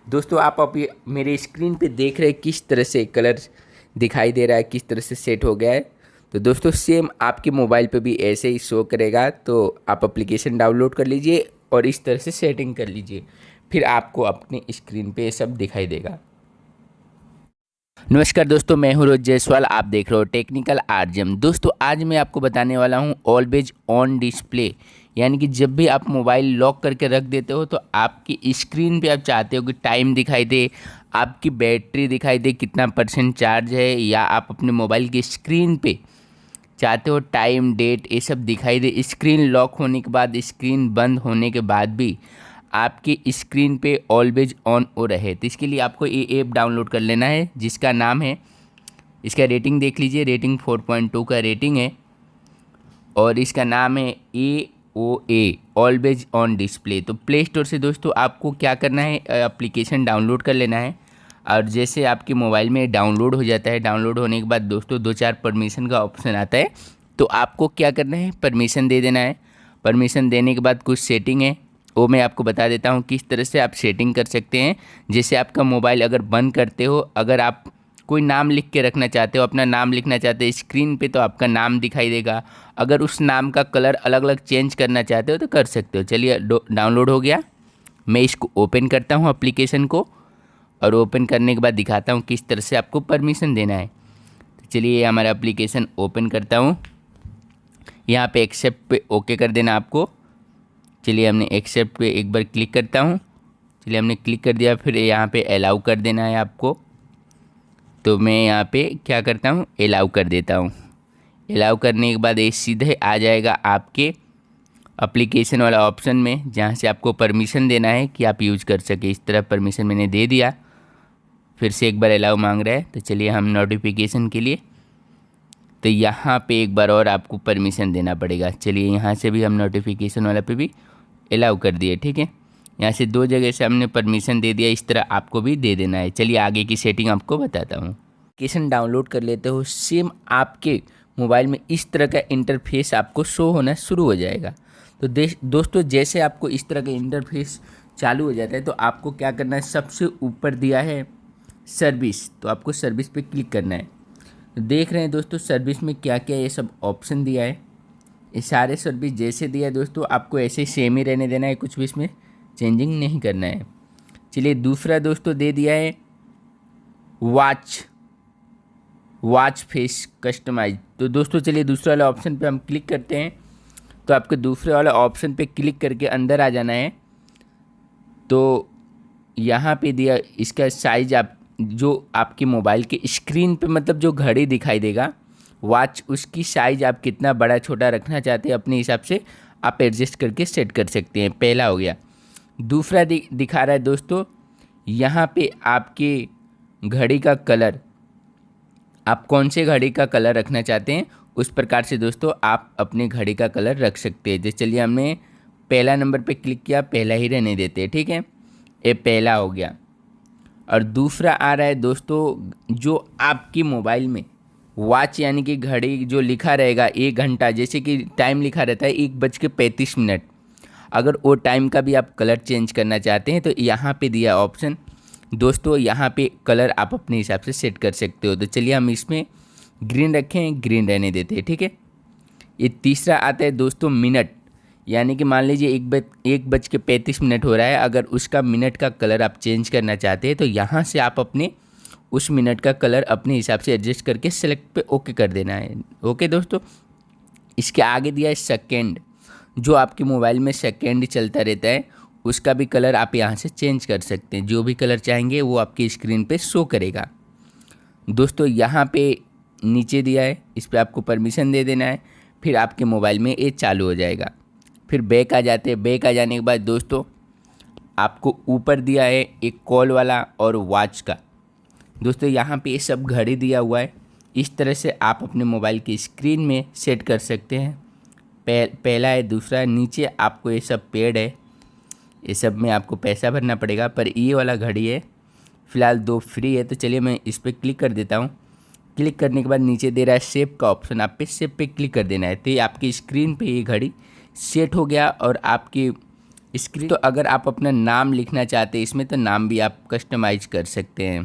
दोस्तों आप अभी मेरे स्क्रीन पे देख रहे हैं किस तरह से कलर दिखाई दे रहा है, किस तरह से सेट हो गया है। तो दोस्तों सेम आपके मोबाइल पे भी ऐसे ही शो करेगा। तो आप एप्लीकेशन डाउनलोड कर लीजिए और इस तरह से सेटिंग कर लीजिए, फिर आपको अपने स्क्रीन पे ये सब दिखाई देगा। नमस्कार दोस्तों, मैं हूं रोज जायसवाल। आप देख रहे हो टेक्निकल आरजेम। दोस्तों आज मैं आपको बताने वाला हूं ऑलवेज ऑन डिस्प्ले, यानी कि जब भी आप मोबाइल लॉक करके रख देते हो तो आपकी स्क्रीन पे आप चाहते हो कि टाइम दिखाई दे, आपकी बैटरी दिखाई दे, कितना परसेंट चार्ज है, या आप अपने मोबाइल की स्क्रीन पे चाहते हो टाइम डेट ये सब दिखाई दे। स्क्रीन लॉक होने के बाद, स्क्रीन बंद होने के बाद भी आपकी स्क्रीन पे ऑलवेज ऑन हो रहे। तो इसके लिए आपको ये ऐप डाउनलोड कर लेना है, जिसका नाम है, इसका रेटिंग देख लीजिए, रेटिंग 4.2 का रेटिंग है और इसका नाम है AOA ऑलवेज ऑन डिस्प्ले। तो प्ले स्टोर से दोस्तों आपको क्या करना है, एप्लीकेशन डाउनलोड कर लेना है। और जैसे आपके मोबाइल में डाउनलोड हो जाता है, डाउनलोड होने के बाद दोस्तों 2-4 परमिशन का ऑप्शन आता है। तो आपको क्या करना है, परमिशन दे देना है। परमिशन देने के बाद कुछ सेटिंग है, वो मैं आपको बता देता हूँ किस तरह से आप सेटिंग कर सकते हैं। जैसे आपका मोबाइल अगर बंद करते हो, अगर आप कोई नाम लिख के रखना चाहते हो, अपना नाम लिखना चाहते हो स्क्रीन पे, तो आपका नाम दिखाई देगा। अगर उस नाम का कलर अलग अलग चेंज करना चाहते हो तो कर सकते हो। चलिए डाउनलोड हो गया, मैं इसको ओपन करता हूँ एप्लीकेशन को, और ओपन करने के बाद दिखाता हूँ किस तरह से आपको परमिशन देना है। तो चलिए हमारा एप्लीकेशन ओपन करता हूँ। यहाँ पे एक्सेप्ट पे ओके कर देना आपको। चलिए हमने एक्सेप्ट पे एक बार क्लिक करता हूँ। चलिए हमने क्लिक कर दिया, फिर यहाँ पे अलाउ कर देना है आपको। तो मैं यहाँ पे क्या करता हूँ, अलाउ कर देता हूँ। अलाउ करने के बाद ये सीधे आ जाएगा आपके एप्लीकेशन वाला ऑप्शन में, जहाँ से आपको परमिशन देना है कि आप यूज़ कर सके। इस तरह परमिशन मैंने दे दिया, फिर से एक बार अलाउ मांग रहा है। तो चलिए हम नोटिफिकेशन के लिए, तो यहाँ पे एक बार और आपको परमिशन देना पड़ेगा। चलिए यहाँ से भी हम नोटिफिकेशन वाला पे भी अलाउ कर दिए, ठीक है। यहाँ से 2 जगह से हमने परमिशन दे दिया, इस तरह आपको भी दे देना है। चलिए आगे की सेटिंग आपको बताता हूँ। एप्लीकेशन डाउनलोड कर लेते हो, सेम आपके मोबाइल में इस तरह का इंटरफेस आपको शो होना शुरू हो जाएगा। तो दोस्तों जैसे आपको इस तरह का इंटरफेस चालू हो जाता है, तो आपको क्या करना है, सबसे ऊपर दिया है सर्विस, तो आपको सर्विस पे क्लिक करना है। तो देख रहे हैं दोस्तों सर्विस में क्या क्या ये सब ऑप्शन दिया है। ये सारे सर्विस जैसे दिया है दोस्तों, आपको ऐसे ही सेम ही रहने देना है, कुछ भी इसमें चेंजिंग नहीं करना है। चलिए दूसरा दोस्तों दे दिया है वॉच फेस कस्टमाइज। तो दोस्तों चलिए दूसरे वाले ऑप्शन पे हम क्लिक करते हैं। तो आपको दूसरे वाले ऑप्शन पे क्लिक करके अंदर आ जाना है। तो यहाँ पे दिया इसका साइज, आप जो आपके मोबाइल के स्क्रीन पे मतलब जो घड़ी दिखाई देगा वॉच, उसकी साइज़ आप कितना बड़ा छोटा रखना चाहते हैं अपने हिसाब से आप एडजस्ट करके सेट कर सकते हैं। पहला हो गया। दूसरा दिखा रहा है दोस्तों, यहाँ पे आपके घड़ी का कलर, आप कौन से घड़ी का कलर रखना चाहते हैं उस प्रकार से दोस्तों आप अपने घड़ी का कलर रख सकते हैं। जैसे चलिए हमने पहला नंबर पे क्लिक किया, पहला ही रहने देते हैं, ठीक है। ये पहला हो गया। और दूसरा आ रहा है दोस्तों, जो आपकी मोबाइल में वॉच यानी कि घड़ी जो लिखा रहेगा 1 घंटा, जैसे कि टाइम लिखा रहता है 1:35, अगर वो टाइम का भी आप कलर चेंज करना चाहते हैं तो यहाँ पे दिया ऑप्शन दोस्तों, यहाँ पे कलर आप अपने हिसाब से सेट कर सकते हो। तो चलिए हम इसमें ग्रीन रखें, ग्रीन रहने देते हैं, ठीक है। ये तीसरा आता है दोस्तों मिनट, यानी कि मान लीजिए 1:35 हो रहा है, अगर उसका मिनट का कलर आप चेंज करना चाहते हैं तो यहाँ से आप अपने उस मिनट का कलर अपने हिसाब से एडजस्ट करके सेलेक्ट पे ओके कर देना है। ओके दोस्तों, इसके आगे दिया है सेकेंड, जो आपके मोबाइल में सेकेंड चलता रहता है उसका भी कलर आप यहाँ से चेंज कर सकते हैं। जो भी कलर चाहेंगे वो आपकी स्क्रीन पे शो करेगा। दोस्तों यहाँ पे नीचे दिया है, इस पर आपको परमिशन दे देना है, फिर आपके मोबाइल में ये चालू हो जाएगा। फिर बैक आ जाते हैं। बैक आ जाने के बाद दोस्तों आपको ऊपर दिया है एक कॉल वाला और वॉच का। दोस्तों यहाँ पे ये सब घड़ी दिया हुआ है, इस तरह से आप अपने मोबाइल की स्क्रीन में सेट कर सकते हैं। पहला है। दूसरा है, नीचे आपको ये सब पेड है, ये सब में आपको पैसा भरना पड़ेगा, पर ये वाला घड़ी है फ़िलहाल 2 फ्री है। तो चलिए मैं इस पर क्लिक कर देता हूँ। क्लिक करने के बाद नीचे दे रहा है सेव का ऑप्शन, आप सेव पे क्लिक कर देना है। तो ये आपकी स्क्रीन पे ये घड़ी सेट हो गया और आपकी स्क्रीन। तो अगर आप अपना नाम लिखना चाहते हैं इसमें तो नाम भी आप कस्टमाइज कर सकते हैं।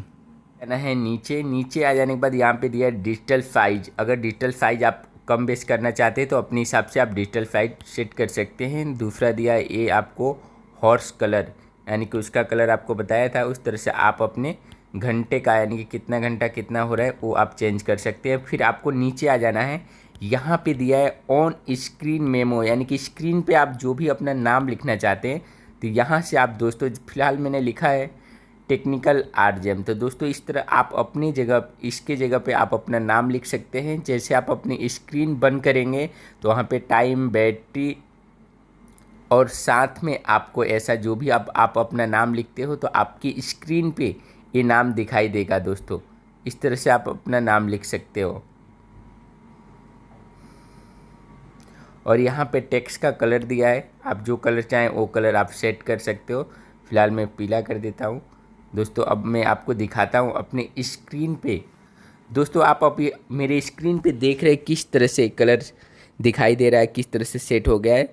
जाना है नीचे, नीचे आ जाने के बाद यहाँ पे दिया है डिजिटल साइज। अगर डिजिटल साइज आप कम बेस करना चाहते हैं तो अपने हिसाब से आप डिजिटल साइज सेट कर सकते हैं। दूसरा दिया है ये आपको हॉर्स कलर, यानी कि उसका कलर आपको बताया था उस तरह से आप अपने घंटे का यानी कि कितना घंटा कितना हो रहा है वो आप चेंज कर सकते हैं। फिर आपको नीचे आ जाना है, यहाँ पे दिया है ऑन स्क्रीन मेमो, यानी कि स्क्रीन पे आप जो भी अपना नाम लिखना चाहते हैं तो यहाँ से आप दोस्तों, फिलहाल मैंने लिखा है टेक्निकल आरजेम। तो दोस्तों इस तरह आप अपनी जगह, इसके जगह पे आप अपना नाम लिख सकते हैं। जैसे आप अपनी स्क्रीन बंद करेंगे तो वहाँ पे टाइम, बैटरी और साथ में आपको ऐसा जो भी आप अपना नाम लिखते हो तो आपकी स्क्रीन पे ये नाम दिखाई देगा। दोस्तों इस तरह से आप अपना नाम लिख सकते हो। और यहाँ पे टेक्स्ट का कलर दिया है, आप जो कलर चाहें वो कलर आप सेट कर सकते हो। फिलहाल मैं पीला कर देता हूँ। दोस्तों अब मैं आपको दिखाता हूँ अपने स्क्रीन पे। दोस्तों आप अभी मेरे स्क्रीन पे देख रहे हैं किस तरह से कलर दिखाई दे रहा है, किस तरह से सेट हो गया है।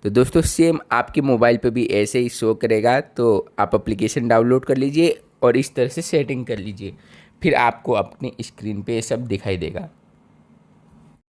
तो दोस्तों सेम आपके मोबाइल पे भी ऐसे ही शो करेगा। तो आप एप्लीकेशन डाउनलोड कर लीजिए और इस तरह से सेटिंग कर लीजिए, फिर आपको अपनी स्क्रीन पे ये सब दिखाई देगा।